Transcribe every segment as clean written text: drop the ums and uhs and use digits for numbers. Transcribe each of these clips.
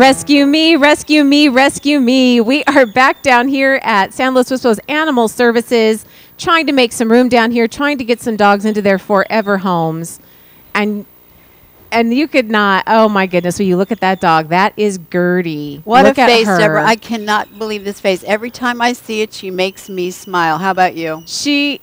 Rescue me, rescue me, rescue me. We are back down here at San Luis Obispo's Animal Services, trying to make some room down here, trying to get some dogs into their forever homes. And you could not, oh my goodness, when you look at that dog, that is Gertie. What look a face, her. Deborah. I cannot believe this face. Every time I see it, she makes me smile. How about you? I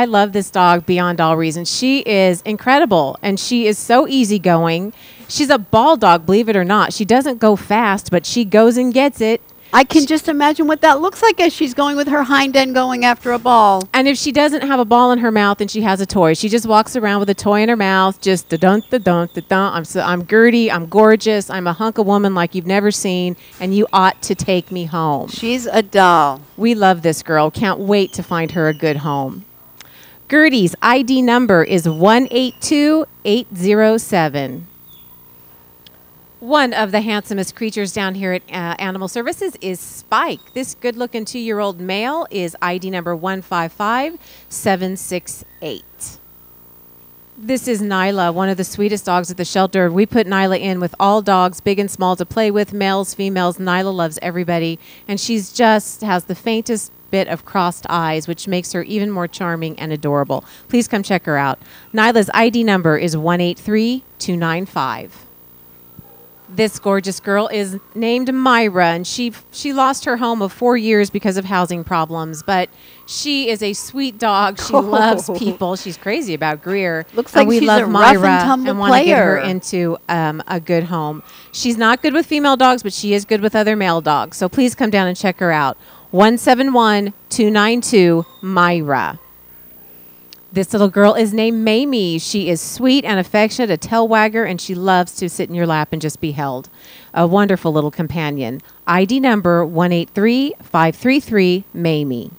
love this dog beyond all reason. She is incredible, and she is so easygoing. She's a ball dog, believe it or not. She doesn't go fast, but she goes and gets it. I can just imagine what that looks like as she's going with her hind end going after a ball. And if she doesn't have a ball in her mouth and she has a toy, she just walks around with a toy in her mouth, just da-dun, da-dun, da-dun. I'm Gertie. I'm gorgeous. I'm a hunk of woman like you've never seen, and you ought to take me home. She's a doll. We love this girl. Can't wait to find her a good home. Gertie's ID number is 182807. One of the handsomest creatures down here at Animal Services is Spike. This good-looking 2-year-old male is ID number 155768. This is Nyla, one of the sweetest dogs at the shelter. We put Nyla in with all dogs, big and small, to play with, males, females. Nyla loves everybody, and she's just has the faintest bit of crossed eyes, which makes her even more charming and adorable. Please come check her out. Nyla's ID number is 183295. This gorgeous girl is named Mayra, and she lost her home of 4 years because of housing problems, but she is a sweet dog. She loves people. She's crazy about Greer. Looks like we she's love a Mayra rough and tumble and want to get her player. into a good home. She's not good with female dogs, but she is good with other male dogs. So please come down and check her out. 171292 Mayra. This little girl is named Mamie. She is sweet and affectionate, a tail wagger, and she loves to sit in your lap and just be held. A wonderful little companion. ID number 183533 Mamie.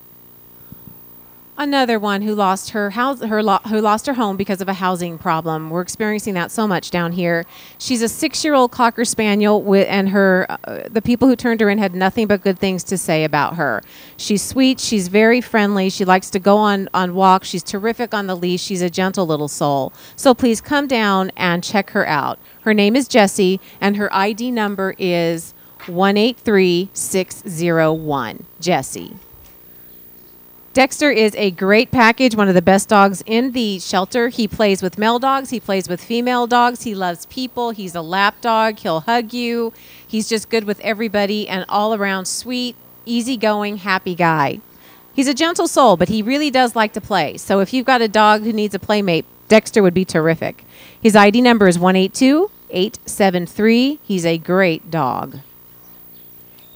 Another one who lost her home because of a housing problem. We're experiencing that so much down here. She's a 6-year-old Cocker Spaniel, and the people who turned her in had nothing but good things to say about her. She's sweet. She's very friendly. She likes to go on walks. She's terrific on the leash. She's a gentle little soul. So please come down and check her out. Her name is Jessie, and her ID number is 183601. Jessie. Dexter is a great package, one of the best dogs in the shelter. He plays with male dogs. He plays with female dogs. He loves people. He's a lap dog. He'll hug you. He's just good with everybody and all around sweet, easygoing, happy guy. He's a gentle soul, but he really does like to play. So if you've got a dog who needs a playmate, Dexter would be terrific. His ID number is 182873. He's a great dog.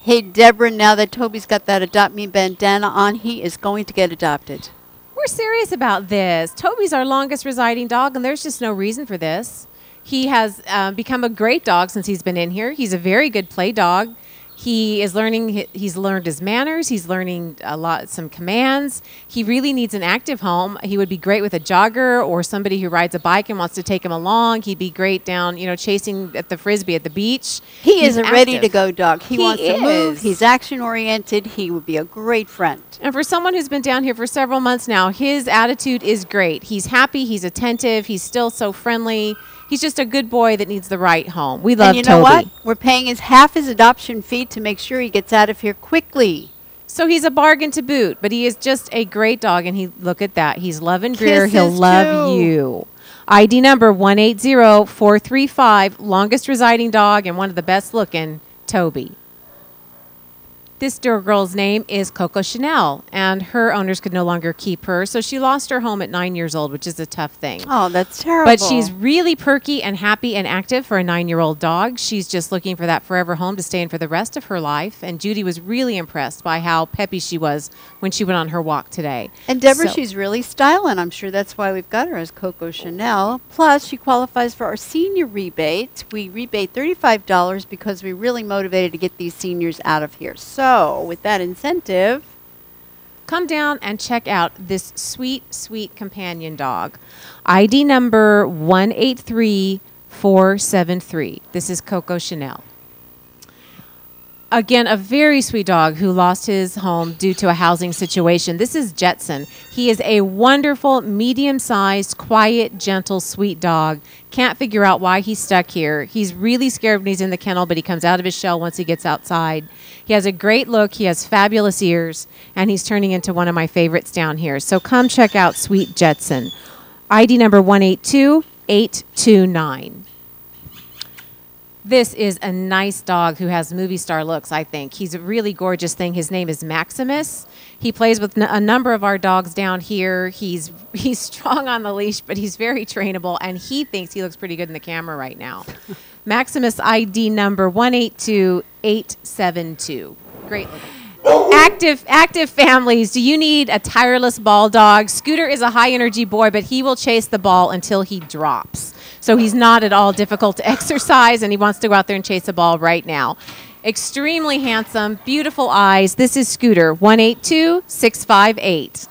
Hey, Deborah, now that Toby's got that Adopt Me bandana on, he is going to get adopted. We're serious about this. Toby's our longest residing dog, and there's just no reason for this. He has become a great dog since he's been in here. He's a very good play dog. He is learning. He's learned his manners. He's learning some commands. He really needs an active home. He would be great with a jogger or somebody who rides a bike and wants to take him along. He'd be great down, chasing at the frisbee at the beach. He's a ready-to-go dog. He wants to move. Is. He's action-oriented. He would be a great friend. And for someone who's been down here for several months now, his attitude is great. He's happy. He's attentive. He's still so friendly. He's just a good boy that needs the right home. We love Toby. And you know what? We're paying half his adoption fee to make sure he gets out of here quickly. So he's a bargain to boot, but he is just a great dog. And look at that. He's loving Greer. Kisses He'll love too. you. ID number 180435, longest residing dog and one of the best looking, Toby. This girl's name is Coco Chanel, and her owners could no longer keep her, so she lost her home at 9 years old, which is a tough thing. Oh, that's terrible. But she's really perky and happy and active for a 9-year-old dog. She's just looking for that forever home to stay in for the rest of her life, and Judy was really impressed by how peppy she was when she went on her walk today. And Deborah, she's really styling. I'm sure that's why we've got her as Coco Chanel. Plus, she qualifies for our senior rebate. We rebate $35 because we're really motivated to get these seniors out of here. So, with that incentive, come down and check out this sweet, sweet companion dog. ID number 183473. This is Coco Chanel. Again, a very sweet dog who lost his home due to a housing situation. This is Jetson. He is a wonderful, medium-sized, quiet, gentle, sweet dog. Can't figure out why he's stuck here. He's really scared when he's in the kennel, but he comes out of his shell once he gets outside. He has a great look. He has fabulous ears, and he's turning into one of my favorites down here. So come check out Sweet Jetson. ID number 182829. This is a nice dog who has movie star looks, I think. He's a really gorgeous thing. His name is Maximus. He plays with a number of our dogs down here. He's strong on the leash, but he's very trainable, and he thinks he looks pretty good in the camera right now. Maximus ID number 182872. Great looking. Active families. Do you need a tireless ball dog? Scooter is a high-energy boy, but he will chase the ball until he drops. So he's not at all difficult to exercise, and he wants to go out there and chase a ball right now. Extremely handsome, beautiful eyes. This is Scooter, 182658.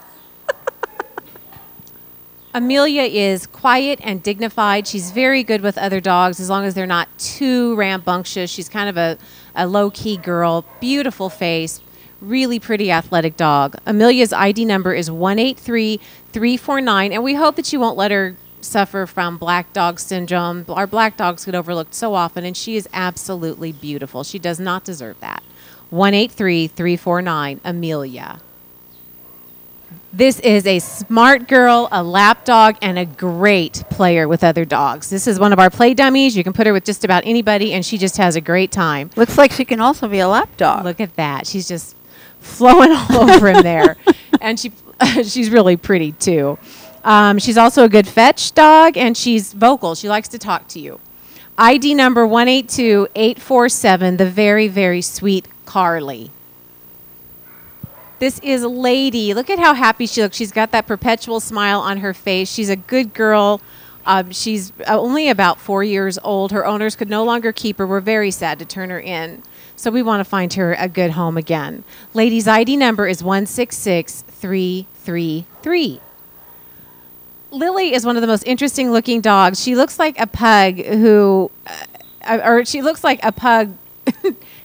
Amelia is quiet and dignified. She's very good with other dogs as long as they're not too rambunctious. She's kind of a low-key girl, beautiful face, really pretty athletic dog. Amelia's ID number is 183349, and we hope that you won't let her suffer from black dog syndrome. Our black dogs get overlooked so often, and she is absolutely beautiful. She does not deserve that. 183349, Amelia. This is a smart girl, a lap dog, and a great player with other dogs. This is one of our play dummies. You can put her with just about anybody, and she just has a great time. Looks like she can also be a lap dog. Look at that. She's just flowing all over him there. And she's really pretty, too. She's also a good fetch dog, and she's vocal. She likes to talk to you. ID number 182847, the very, very sweet Carly. This is Lady. Look at how happy she looks. She's got that perpetual smile on her face. She's a good girl. She's only about 4 years old. Her owners could no longer keep her. We're very sad to turn her in. So we want to find her a good home again. Lady's ID number is 166333. Lily is one of the most interesting looking dogs. She looks like a pug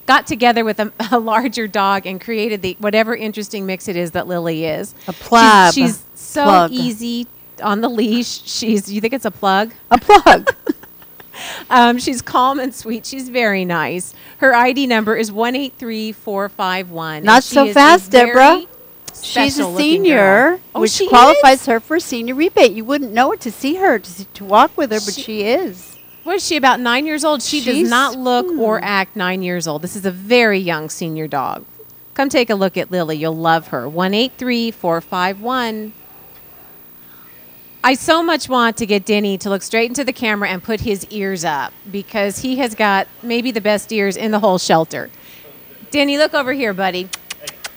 got together with a larger dog and created whatever interesting mix it is that Lily is. A plug. She's so easy on the leash. You think it's a plug? A plug. She's calm and sweet. She's very nice. Her ID number is 183451. Not so fast, Deborah. She's a senior, which qualifies her for a senior rebate. You wouldn't know it to see her, to walk with her, but she is. What is she, about 9 years old? She does not look or act 9 years old. This is a very young senior dog. Come take a look at Lily. You'll love her. 183451. I so much want to get Denny to look straight into the camera and put his ears up because he has got maybe the best ears in the whole shelter. Denny, look over here, buddy.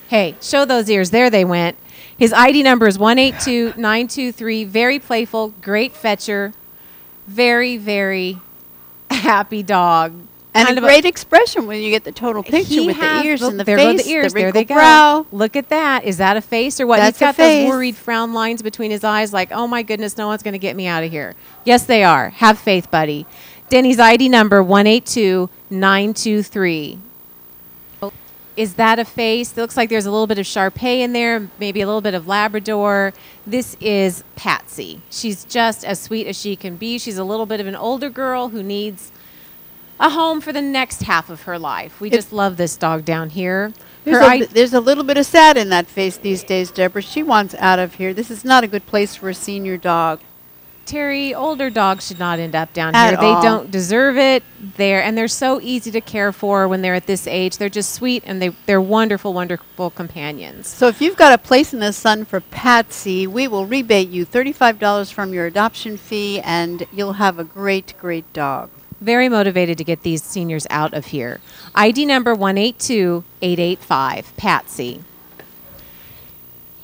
Hey, show those ears. There they went. His ID number is 182923. Very playful, great fetcher, very, very happy dog. And kind a great expression when you get the total picture with the ears and the face, the ears, there they go. Brow. Look at that. Is that a face or what? That's He's got those worried frown lines between his eyes like, oh, my goodness, no one's going to get me out of here. Yes, they are. Have faith, buddy. Denny's ID number 182923. Is that a face? It looks like there's a little bit of Shar-Pei in there, maybe a little bit of Labrador. This is Patsy. She's just as sweet as she can be. She's a little bit of an older girl who needs a home for the next half of her life. We just love this dog down here. There's a little bit of sad in that face these days, Deborah. She wants out of here. This is not a good place for a senior dog. Terry, older dogs should not end up down here. They don't deserve it. They're so easy to care for when they're at this age. They're just sweet, and they're wonderful, wonderful companions. So if you've got a place in the sun for Patsy, we will rebate you $35 from your adoption fee, and you'll have a great, great dog. Very motivated to get these seniors out of here. ID number 182885, Patsy.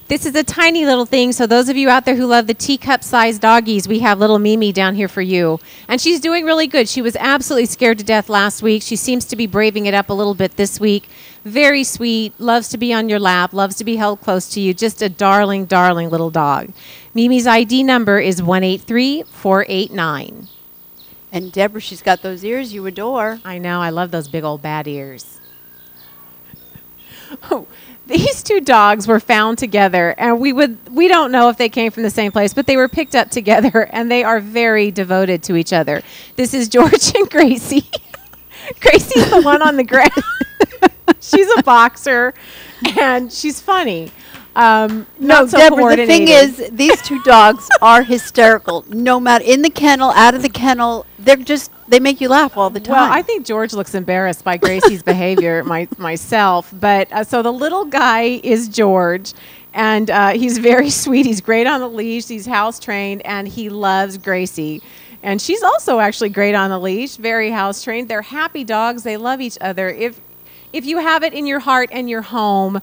This is a tiny little thing, so those of you out there who love the teacup-sized doggies, we have little Mamie down here for you. And she's doing really good. She was absolutely scared to death last week. She seems to be braving it up a little bit this week. Very sweet, loves to be on your lap, loves to be held close to you. Just a darling, darling little dog. Mimi's ID number is 183489. And Deborah, she's got those ears you adore. I know. I love those big old bad ears. These two dogs were found together, and we don't know if they came from the same place, but they were picked up together, and they are very devoted to each other. This is George and Gracie. Gracie's the one on the ground. She's a boxer, and she's funny. No, not so Deborah, the thing coordinated. is, these two dogs are hysterical. No matter in the kennel, out of the kennel, they make you laugh all the time. Well, I think George looks embarrassed by Gracie's behavior, myself. But so the little guy is George, and he's very sweet. He's great on the leash. He's house trained, and he loves Gracie. And she's also actually great on the leash, very house trained. They're happy dogs. They love each other. If you have it in your heart and your home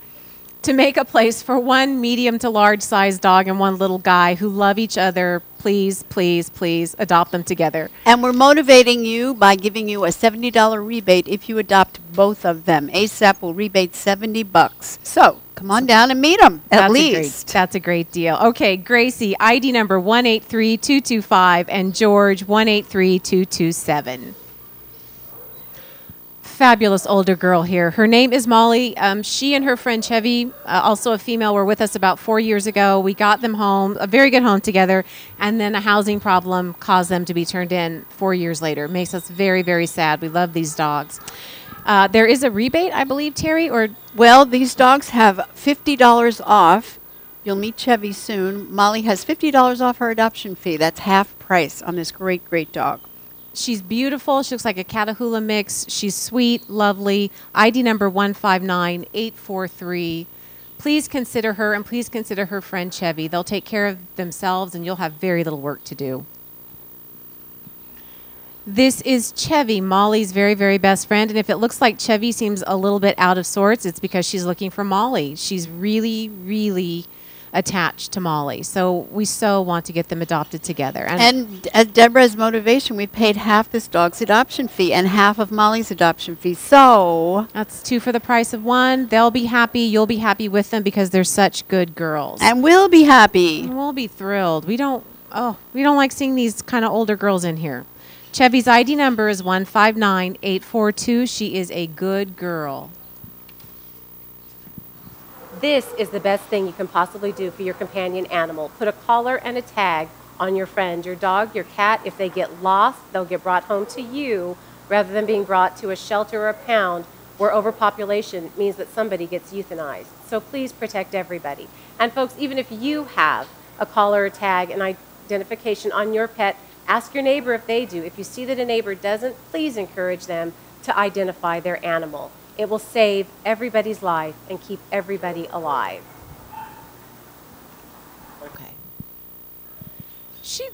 to make a place for one medium to large size dog and one little guy who love each other, please, please, please adopt them together. And we're motivating you by giving you a $70 rebate if you adopt both of them. ASAP will rebate $70. So come on down and meet them, at least. That's a great deal. Okay, Gracie, ID number 183225, and George 183227. Fabulous older girl here. Her name is Molly. She and her friend Chevy, also a female, were with us about 4 years ago. We got them home, a very good home together, and then a housing problem caused them to be turned in 4 years later. It makes us very, very sad. We love these dogs. There is a rebate, I believe, Terry, or... Well, these dogs have $50 off. You'll meet Chevy soon. Molly has $50 off her adoption fee. That's half price on this great, great dog. She's beautiful. She looks like a Catahoula mix. She's sweet, lovely. ID number 159843. Please consider her, and please consider her friend Chevy. They'll take care of themselves, and you'll have very little work to do. This is Chevy, Molly's very, very best friend. And if it looks like Chevy seems a little bit out of sorts, it's because she's looking for Molly. She's really, really attached to Molly. So we so want to get them adopted together. And as Deborah's motivation, we paid half this dog's adoption fee and half of Molly's adoption fee. So that's two for the price of one. They'll be happy. You'll be happy with them because they're such good girls. And we'll be happy. And we'll be thrilled. We don't like seeing these kind of older girls in here. Chevy's ID number is 159842. She is a good girl. This is the best thing you can possibly do for your companion animal. Put a collar and a tag on your friend, your dog, your cat. If they get lost, they'll get brought home to you rather than being brought to a shelter or a pound where overpopulation means that somebody gets euthanized. So please protect everybody. And folks, even if you have a collar or tag and identification on your pet, ask your neighbor if they do. If you see that a neighbor doesn't, please encourage them to identify their animal. It will save everybody's life and keep everybody alive. Okay.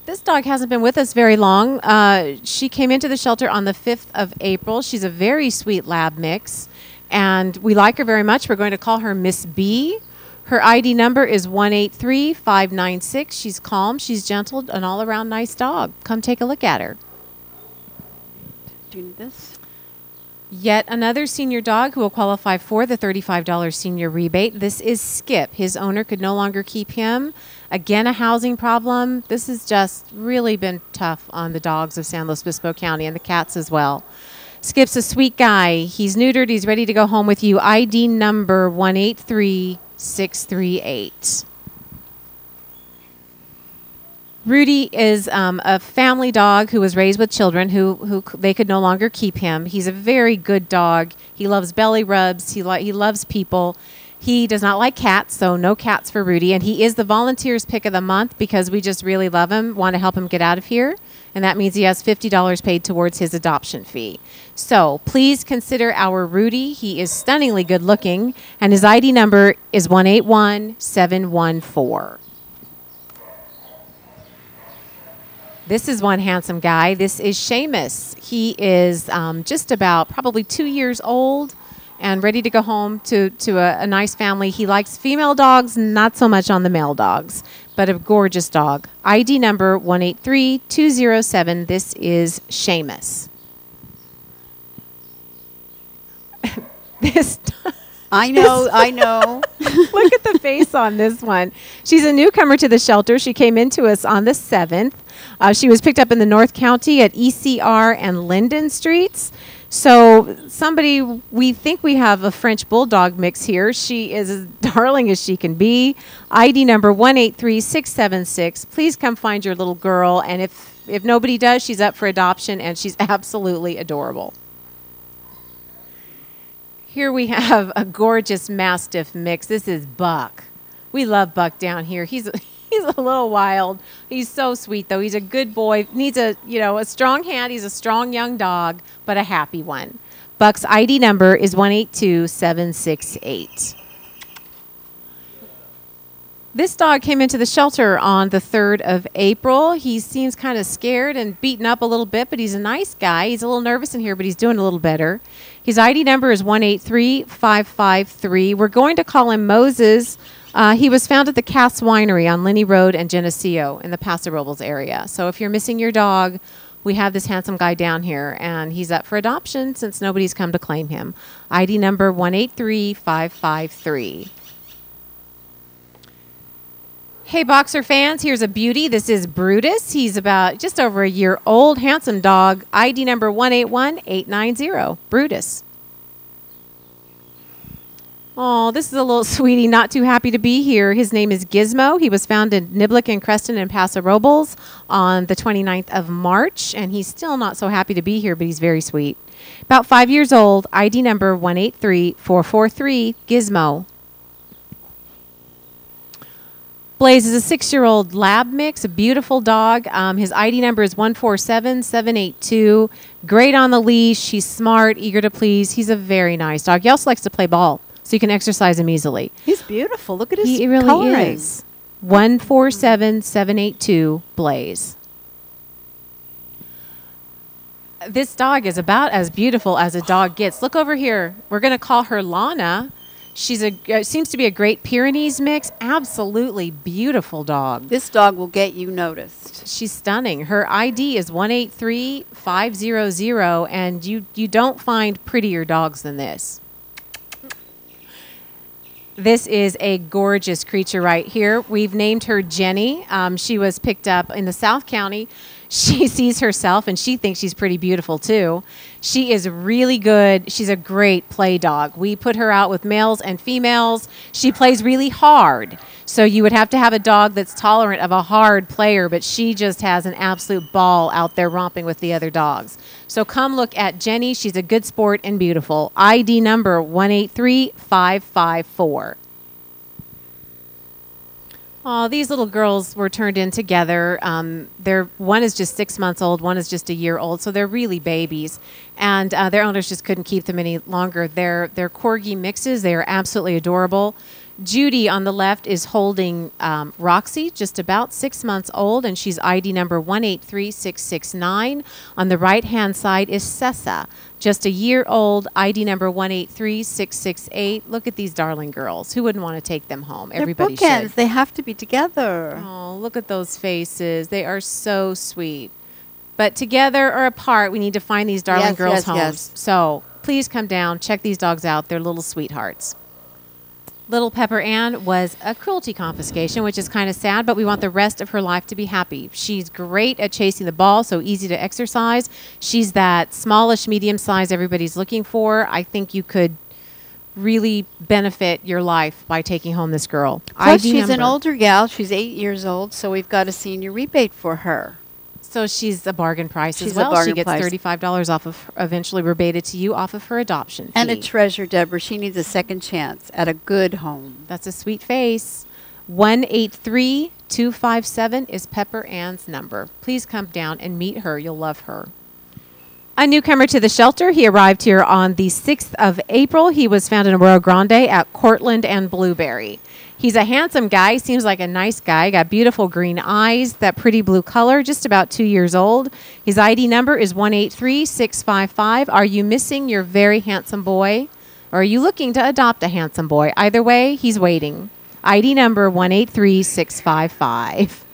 This dog hasn't been with us very long. She came into the shelter on the 5th of April. She's a very sweet lab mix, and we like her very much. We're going to call her Miss B. Her ID number is 183596. She's calm, she's gentle, an all-around nice dog. Come take a look at her. Do you need this? Yet another senior dog who will qualify for the $35 senior rebate. This is Skip. His owner could no longer keep him. Again, a housing problem. This has just really been tough on the dogs of San Luis Obispo County and the cats as well. Skip's a sweet guy. He's neutered. He's ready to go home with you. ID number 183638. Rudy is a family dog who was raised with children who they could no longer keep him. He's a very good dog. He loves belly rubs. He loves people. He does not like cats, so no cats for Rudy. And he is the volunteers pick of the month because we just really love him, want to help him get out of here. And that means he has $50 paid towards his adoption fee. So please consider our Rudy. He is stunningly good looking, and his ID number is 181714. This is one handsome guy. This is Seamus. He is just about probably 2 years old and ready to go home to a nice family. He likes female dogs, not so much on the male dogs, but a gorgeous dog. ID number 183207. This is Seamus. I know. Look at the face on this one. She's a newcomer to the shelter. She came into us on the 7th. She was picked up in the North County at ECR and Linden Streets. So we think we have a French Bulldog mix here. She is as darling as she can be. ID number 183676. Please come find your little girl. And if nobody does, she's up for adoption, and she's absolutely adorable. Here we have a gorgeous Mastiff mix. This is Buck. We love Buck down here. He's a little wild. He's so sweet, though. He's a good boy. Needs a strong hand. He's a strong young dog, but a happy one. Buck's ID number is 182768. This dog came into the shelter on the 3rd of April. He seems kind of scared and beaten up a little bit, but he's a nice guy. He's a little nervous in here, but he's doing a little better. His ID number is 183553. We're going to call him Moses. He was found at the Cass Winery on Linney Road and Geneseo in the Paso Robles area. So if you're missing your dog, we have this handsome guy down here, and he's up for adoption since nobody's come to claim him. ID number 183553. Hey, Boxer fans, here's a beauty. This is Brutus. He's about just over a year old. Handsome dog. ID number 181890. Brutus. Oh, this is a little sweetie, not too happy to be here. His name is Gizmo. He was found in Niblick and Creston and Paso Robles on the 29th of March, and he's still not so happy to be here, but he's very sweet. About 5 years old. ID number 183443. Gizmo. Blaze is a 6-year-old lab mix, a beautiful dog. His ID number is 147782. Great on the leash. He's smart, eager to please. He's a very nice dog. He also likes to play ball, so you can exercise him easily. He's beautiful. Look at his He really coloring. is. 147782, Blaze. This dog is about as beautiful as a dog gets. Look over here. We're going to call her Lana. She's seems to be a Great Pyrenees mix. Absolutely beautiful dog. This dog will get you noticed. She's stunning. Her ID is 183500, and you don't find prettier dogs than this. This is a gorgeous creature right here. We've named her Jenny. She was picked up in the South County. She sees herself, and she thinks she's pretty beautiful, too. She is really good. She's a great play dog. We put her out with males and females. She plays really hard. So you would have to have a dog that's tolerant of a hard player, but she just has an absolute ball out there romping with the other dogs. So come look at Jenny. She's a good sport and beautiful. ID number 183554. Oh, these little girls were turned in together. One is just 6 months old, one is just a year old, so they're really babies. And their owners just couldn't keep them any longer. They're Corgi mixes. They are absolutely adorable. Judy on the left is holding Roxy, just about 6 months old, and she's ID number 183669. On the right-hand side is Sessa, just a year old, ID number 183668. Look at these darling girls. Who wouldn't want to take them home? Everybody They're bookends. should. They have to be together. Oh, look at those faces. They are so sweet. But together or apart, we need to find these darling girls' homes. Yes. So please come down, check these dogs out. They're little sweethearts. Little Pepper Ann was a cruelty confiscation, which is kind of sad, but we want the rest of her life to be happy. She's great at chasing the ball, so easy to exercise. She's that smallish, medium size everybody's looking for. I think you could really benefit your life by taking home this girl. Plus, she's an older gal. She's 8 years old, so we've got a senior rebate for her. So she's a bargain price She's as well. a bargain She gets price. $35 off of, eventually rebated to you off of her adoption fee. And a treasure, Deborah. She needs a second chance at a good home. That's a sweet face. 183257 is Pepper Ann's number. Please come down and meet her. You'll love her. A newcomer to the shelter. He arrived here on the 6th of April. He was found in Arroyo Grande at Cortland and Blueberry. He's a handsome guy. Seems like a nice guy. Got beautiful green eyes, that pretty blue color, just about 2 years old. His ID number is 183655. Are you missing your very handsome boy? Or are you looking to adopt a handsome boy? Either way, he's waiting. ID number 183655.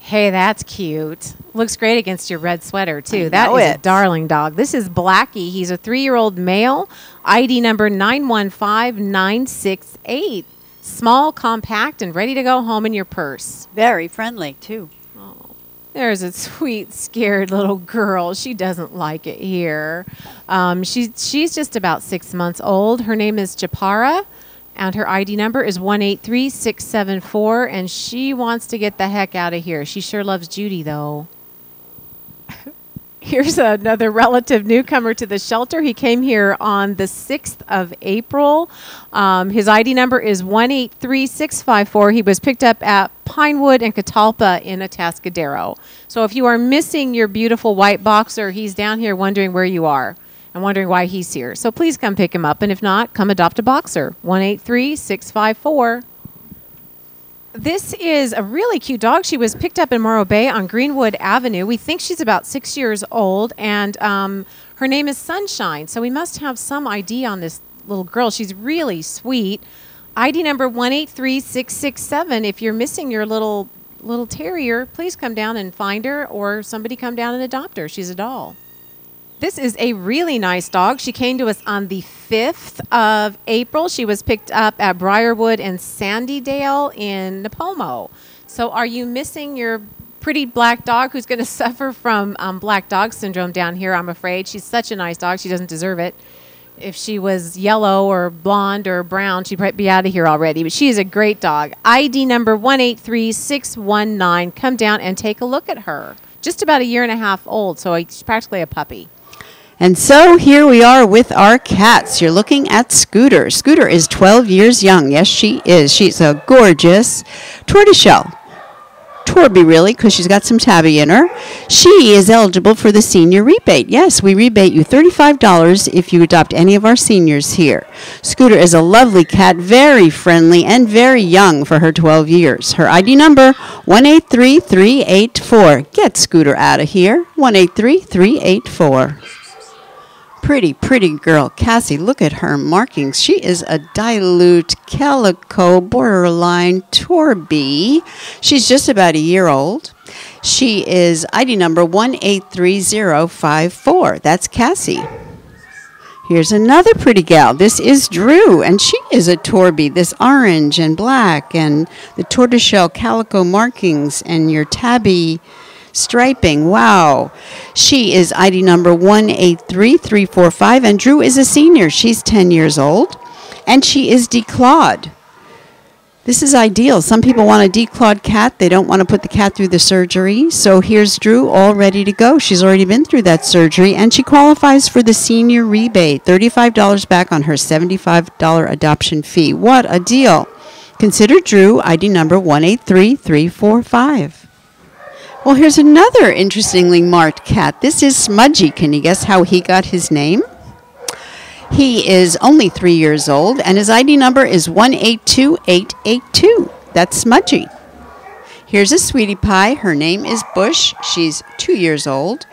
Hey, that's cute. Looks great against your red sweater, too. That is a darling dog. This is Blackie. He's a 3-year-old male. ID number 915968. Small, compact, and ready to go home in your purse. Very friendly, too. Oh, There's a sweet, scared little girl. She doesn't like it here. She's just about 6 months old. Her name is Japara, and her ID number is 183674, and she wants to get the heck out of here. She sure loves Judy, though. Here's another relative newcomer to the shelter. He came here on the 6th of April. His ID number is 183654. He was picked up at Pinewood and Catalpa in Atascadero. So if you are missing your beautiful white boxer, he's down here wondering where you are and wondering why he's here. So please come pick him up. And if not, come adopt a boxer. 183654. This is a really cute dog. She was picked up in Morro Bay on Greenwood Avenue. We think she's about 6 years old, and her name is Sunshine. So we must have some ID on this little girl. She's really sweet. ID number 183667. If you're missing your little terrier, please come down and find her, or somebody come down and adopt her. She's a doll. This is a really nice dog. She came to us on the 5th of April. She was picked up at Briarwood and Sandydale in Napomo. So are you missing your pretty black dog who's going to suffer from black dog syndrome down here, I'm afraid? She's such a nice dog. She doesn't deserve it. If she was yellow or blonde or brown, she'd probably be out of here already. But she is a great dog. ID number 183619. Come down and take a look at her. Just about a year and a half old, so she's practically a puppy. And so here we are with our cats. You're looking at Scooter. Scooter is 12 years young. Yes, she is. She's a gorgeous tortoiseshell. Torby, really, because she's got some tabby in her. She is eligible for the senior rebate. Yes, we rebate you $35 if you adopt any of our seniors here. Scooter is a lovely cat, very friendly and very young for her 12 years. Her ID number, 183384. Get Scooter out of here, 183384. Pretty, pretty girl. Cassie, look at her markings. She is a dilute calico borderline Torby. She's just about a year old. She is ID number 183054. That's Cassie. Here's another pretty gal. This is Drew, and she is a Torby. This orange and black and the tortoiseshell calico markings and your tabby striping. Wow. She is ID number 183345, and Drew is a senior. She's 10 years old, and she is declawed. This is ideal. Some people want a declawed cat. They don't want to put the cat through the surgery. So here's Drew all ready to go. She's already been through that surgery, and she qualifies for the senior rebate, $35 back on her $75 adoption fee. What a deal. Consider Drew ID number 183345. Well, here's another interestingly marked cat. This is Smudgy. Can you guess how he got his name? He is only 3 years old, and his ID number is 182882. That's Smudgy. Here's a sweetie pie. Her name is Bush. She's 2 years old,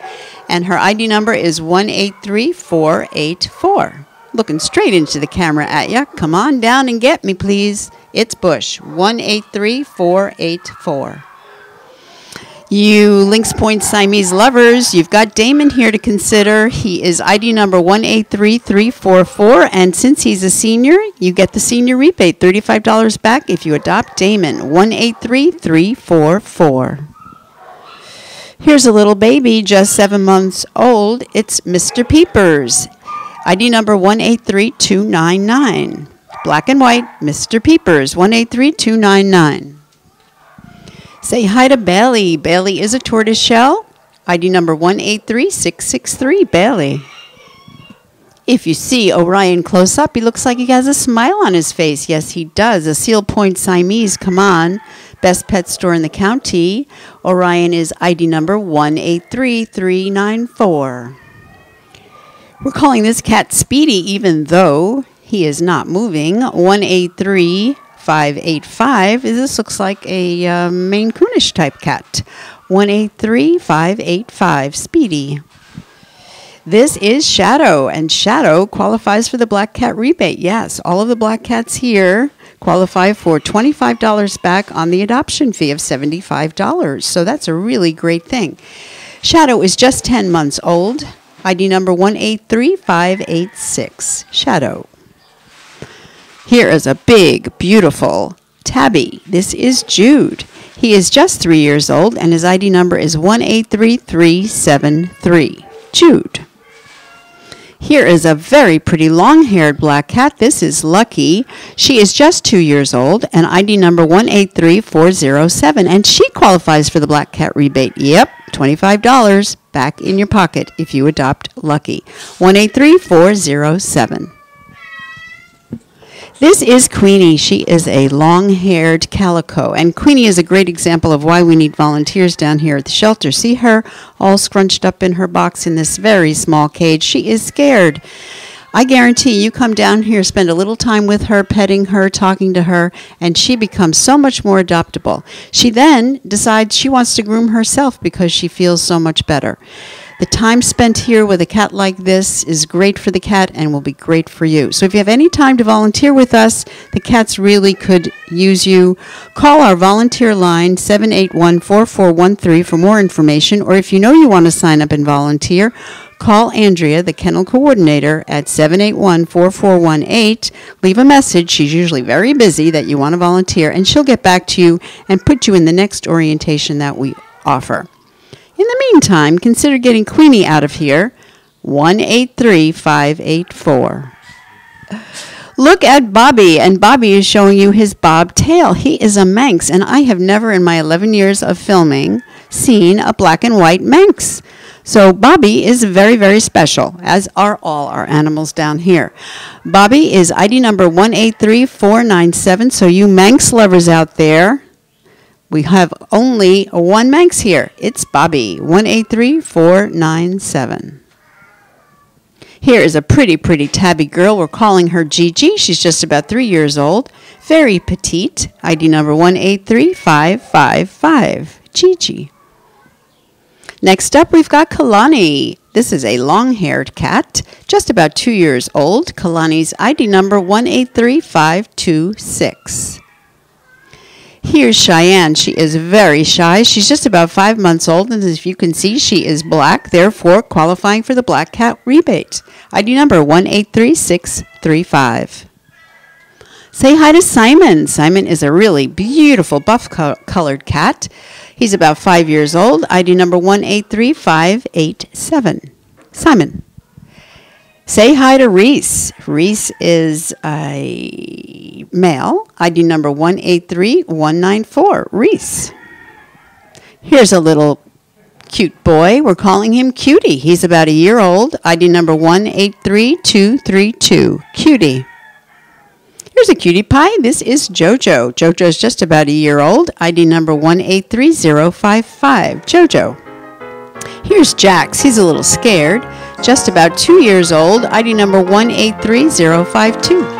and her ID number is 183484. Looking straight into the camera at you. Come on down and get me, please. It's Bush, 183484. You Lynx Point Siamese lovers, you've got Damon here to consider. He is ID number 183344, and since he's a senior, you get the senior rebate, $35 back if you adopt Damon, 183344. Here's a little baby, just 7 months old. It's Mr. Peepers, ID number 183299. Black and white, Mr. Peepers, 183299. Say hi to Bailey. Bailey is a tortoiseshell. ID number 183663, Bailey. If you see Orion close up, he looks like he has a smile on his face. Yes, he does. A Seal Point Siamese, come on. Best pet store in the county. Orion is ID number 183394. We're calling this cat Speedy, even though he is not moving. 183585. This looks like a Maine Coonish type cat. 183585, Speedy. This is Shadow, and Shadow qualifies for the Black Cat rebate. Yes, all of the black cats here qualify for $25 back on the adoption fee of $75. So that's a really great thing. Shadow is just 10 months old. ID number 183586, Shadow. Here is a big, beautiful Tabby. This is Jude. He is just 3 years old, and his ID number is 183373. Jude. Here is a very pretty long-haired black cat. This is Lucky. She is just 2 years old, and ID number 183407, and she qualifies for the black cat rebate. Yep, $25 back in your pocket if you adopt Lucky. 183407. This is Queenie. She is a long-haired calico, and Queenie is a great example of why we need volunteers down here at the shelter. See her all scrunched up in her box in this very small cage. She is scared. I guarantee you come down here, spend a little time with her, petting her, talking to her, and she becomes so much more adoptable. She then decides she wants to groom herself because she feels so much better. The time spent here with a cat like this is great for the cat and will be great for you. So if you have any time to volunteer with us, the cats really could use you. Call our volunteer line, 781-4413, for more information. Or if you know you want to sign up and volunteer, call Andrea, the kennel coordinator, at 781-4418. Leave a message. She's usually very busy that you want to volunteer, and she'll get back to you and put you in the next orientation that we offer. In the meantime, consider getting Queenie out of here. 183584. Look at Bobby, and Bobby is showing you his bobtail. He is a Manx, and I have never in my 11 years of filming seen a black and white Manx. So Bobby is very, very special, as are all our animals down here. Bobby is ID number 183497, so you Manx lovers out there, we have only one Manx here. It's Bobby, 183497. Here is a pretty, pretty tabby girl. We're calling her Gigi. She's just about 3 years old. Very petite. ID number 183555. Gigi. Next up, we've got Kalani. This is a long-haired cat, just about 2 years old. Kalani's ID number 183526. Here's Cheyenne. She is very shy. She's just about 5 months old, and as you can see, she is black, therefore qualifying for the black cat rebate. ID number 183635. Say hi to Simon. Simon is a really beautiful buff-colored cat. He's about 5 years old. ID number 183587. Simon. Say hi to Reese. Reese is a male. ID number 183194. Reese. Here's a little cute boy. We're calling him Cutie. He's about a year old. ID number 183232. Cutie. Here's a cutie pie. This is Jojo. Jojo's just about a year old. ID number 183055. Jojo. Here's Jax. He's a little scared. Just about 2 years old. ID number 183052.